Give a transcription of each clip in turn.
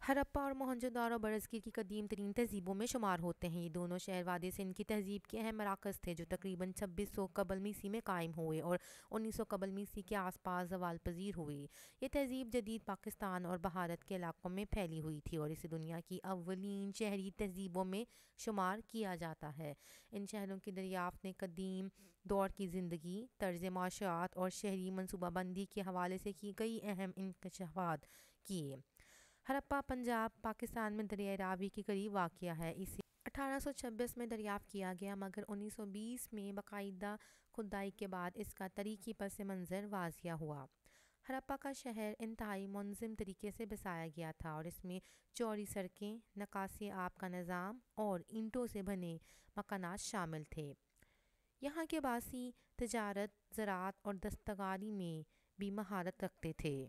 ہرپا اور موہنجو-داڑو برصغیر کی قدیم ترین تہذیبوں میں شمار ہوتے ہیں۔ یہ دونوں شہر وادی سندھ کی تہذیب کے اہم مراکز تھے جو تقریباً 2600 قبل مسیح میں قائم ہوئے اور 1900 قبل مسیح کے آس پاس زوال پذیر ہوئے۔ یہ تہذیب جدید پاکستان اور بھارت کے علاقوں میں پھیلی ہوئی تھی اور اسے دنیا کی اولین شہری تہذیبوں میں شمار کیا جاتا ہے۔ ان شہروں کی دریافت نے قدیم دور کی زندگی، طرز معاشرت اور شہری منصوبہ بندی کے حوالے سے کی کئی اہم انکشافات کیے۔ ہرپا پنجاب، پاکستان میں دریائے راوی کے قریب واقع ہے۔ اسے 1826 میں دریافت کیا گیا مگر 1920 میں باقاعدہ کھدائی کے بعد اس کا تاریخی پس منظر واضح ہوا۔ ہرپا کا شہر انتہائی منظم طریقے سے بسایا گیا تھا اور اس میں چوڑی سڑکیں، نکاسی آب کا نظام اور اینٹوں سے بنے مکانات شامل تھے۔ یہاں کے باسی تجارت، زراعت اور دستکاری میں بھی مہارت رکھتے تھے۔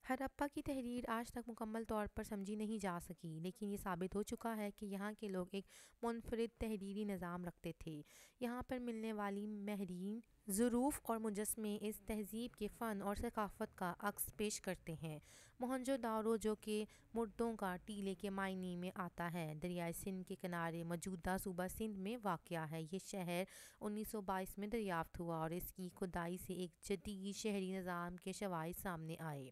ہرپا کی تحریر آج تک مکمل طور پر سمجھی نہیں جا سکی، لیکن یہ ثابت ہو چکا ہے کہ یہاں کے لوگ ایک منفرد تحریری نظام رکھتے تھے۔ یہاں پر ملنے والی مہرین ظروف اور مجسمے اس تہذیب کے فن اور ثقافت کا عکس پیش کرتے ہیں۔ موہنجو داڑو، جو کہ مردوں کا ٹیلے کے معنی میں آتا ہے، دریائے سندھ کے کنارے موجودہ صوبہ سندھ میں واقع ہے۔ یہ شہر 1922 میں دریافت ہوا اور اس کی کھدائی سے ایک جدید شہری نظام کے شواہد سامنے آئے۔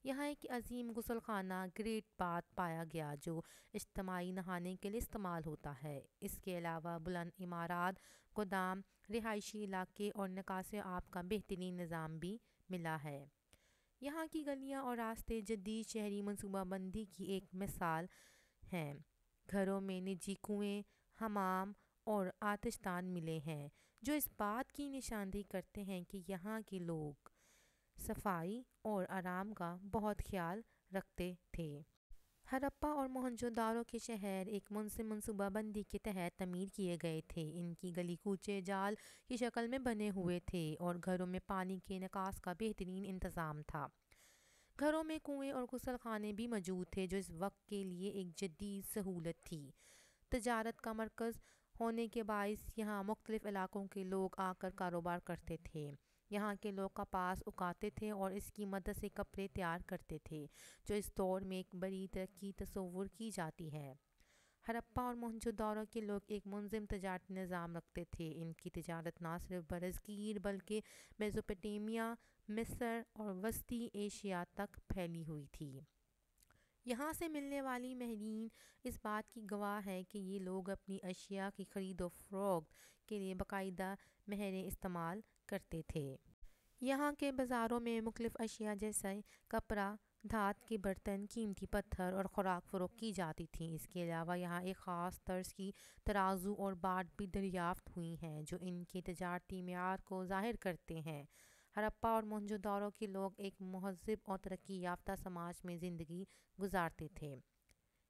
یہاں ایک عظیم غسل خانہ گریٹ باتھ پایا گیا جو اجتماعی نہانے کے لیے استعمال ہوتا ہے۔ اس کے علاوہ بلند عمارات، گودام، رہائشی علاقے اور نکاسی آب کا بہترین نظام بھی ملا ہے۔ یہاں کی گلیاں اور راستے جدید شہری منصوبہ بندی کی ایک مثال ہیں۔ گھروں میں نجی کنویں، حمام اور آتش دان ملے ہیں جو اس بات کی نشاندہی کرتے ہیں کہ یہاں کے لوگ صفائی اور آرام کا بہت خیال رکھتے تھے۔ ہرپا اور موہنجو داڑو کے شہر ایک منظم منصوبہ بندی کے تحت تعمیر کیے گئے تھے۔ ان کی گلی کوچے جال کی شکل میں بنے ہوئے تھے اور گھروں میں پانی کے نکاس کا بہترین انتظام تھا۔ گھروں میں کنویں اور غسل خانے بھی موجود تھے جو اس وقت کے لیے ایک جدید سہولت تھی۔ تجارت کا مرکز ہونے کے باعث یہاں مختلف علاقوں کے لوگ آ کر کاروبار کرتے تھے۔ یہاں کے لوگ کپاس اگاتے تھے اور اس کی مدد سے کپڑے تیار کرتے تھے، جو اس دور میں ایک بڑی ترقی تصور کی جاتی ہے۔ ہرپا اور موہنجو داڑو کے لوگ ایک منظم تجارتی نظام رکھتے تھے۔ ان کی تجارت نہ صرف برصغیر بلکہ میسوپوٹیمیا، مصر اور وسطی ایشیا تک پھیلی ہوئی تھی۔ یہاں سے ملنے والی مہرین اس بات کی گواہ ہے کہ یہ لوگ اپنی اشیاء کی خرید و فروخت کے لیے باقاعدہ مہریں استعمال کرتے تھے۔ یہاں کے بازاروں میں مختلف اشیاء جیسے کپڑا، دھات کے برتن، قیمتی پتھر اور خوراک فروخت کی جاتی تھیں۔ اس کے علاوہ یہاں ایک خاص طرز کی ترازو اور باٹ بھی دریافت ہوئی ہیں جو ان کے تجارتی معیار کو ظاہر کرتے ہیں۔ ہرپا اور موہنجو داڑو کے لوگ ایک مہذب اور ترقی یافتہ سماج میں زندگی گزارتے تھے۔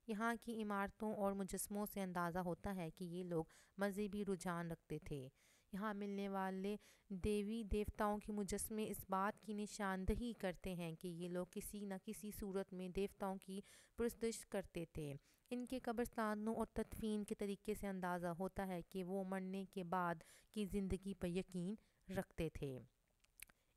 یہاں کی عمارتوں اور مجسموں سے اندازہ ہوتا ہے کہ یہ لوگ مذہبی رجحان رکھتے تھے۔ یہاں ملنے والے دیوی دیوتاؤں کے مجسمے اس بات کی نشاندہی کرتے ہیں کہ یہ لوگ کسی نہ کسی صورت میں دیوتاؤں کی پرستش کرتے تھے۔ ان کے قبرستانوں اور تدفین کے طریقے سے اندازہ ہوتا ہے کہ وہ مرنے کے بعد کی زندگی پر یقین رکھتے تھے۔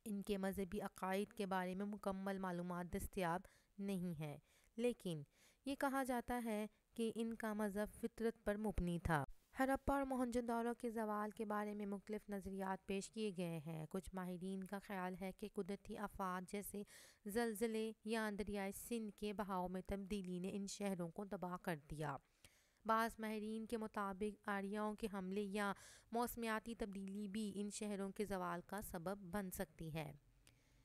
ان کے مذہبی عقائد کے بارے میں مکمل معلومات دستیاب نہیں ہیں، لیکن یہ کہا جاتا ہے کہ ان کا مذہب فطرت پر مبنی تھا۔ ہرپا اور موہنجو داڑو کے زوال کے بارے میں مختلف نظریات پیش کیے گئے ہیں۔ کچھ ماہرین کا خیال ہے کہ قدرتی آفات جیسے زلزلے یا دریائے سندھ کے بہاؤ میں تبدیلی نے ان شہروں کو تباہ کر دیا۔ بعض ماہرین کے مطابق آریاؤں کے حملے یا موسمیاتی تبدیلی بھی ان شہروں کے زوال کا سبب بن سکتی ہے۔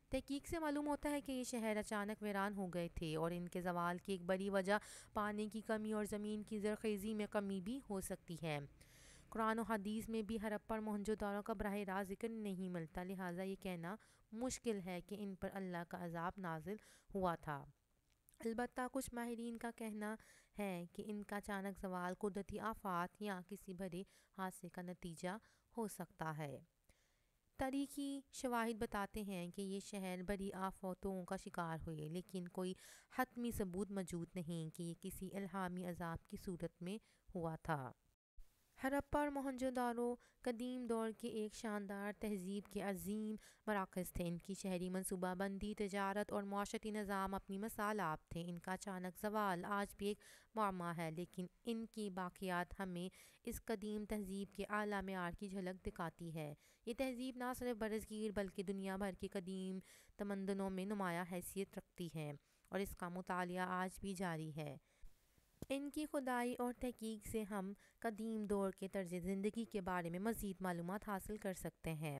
تحقیق سے معلوم ہوتا ہے کہ یہ شہر اچانک ویران ہو گئے تھے اور ان کے زوال کی ایک بڑی وجہ پانی کی کمی اور زمین کی زرخیزی میں کمی بھی ہو سکتی ہے۔ قرآن و حدیث میں بھی ہرپا اور موہنجو داڑو کا براہ راست ذکر نہیں ملتا، لہٰذا یہ کہنا مشکل ہے کہ ان پر اللہ کا عذاب نازل ہوا تھا۔ البتہ کچھ ماہرین کا کہنا ہے کہ ان کا اچانک زوال قدرتی آفات یا کسی بڑے حادثے کا نتیجہ ہو سکتا ہے۔ تاریخی شواہد بتاتے ہیں کہ یہ شہر بڑی آفتوں کا شکار ہوئے، لیکن کوئی حتمی ثبوت موجود نہیں کہ یہ کسی الہامی عذاب کی صورت میں ہوا تھا۔ ہرپا اور موہنجو-داڑو قدیم دور کے ایک شاندار تہذیب کے عظیم مراکز تھے۔ ان کی شہری منصوبہ بندی، تجارت اور معاشرتی نظام اپنی مثال آپ تھے۔ ان کا اچانک زوال آج بھی ایک معمہ ہے، لیکن ان کی باقیات ہمیں اس قدیم تہذیب کے اعلیٰ معیار کی جھلک دکھاتی ہے۔ یہ تہذیب نہ صرف برصغیر بلکہ دنیا بھر کے قدیم تمدنوں میں نمایاں حیثیت رکھتی ہے، اور اس کا مطالعہ آج بھی جاری ہے۔ ان کی کھدائی اور تحقیق سے ہم قدیم دور کے طرز زندگی کے بارے میں مزید معلومات حاصل کر سکتے ہیں۔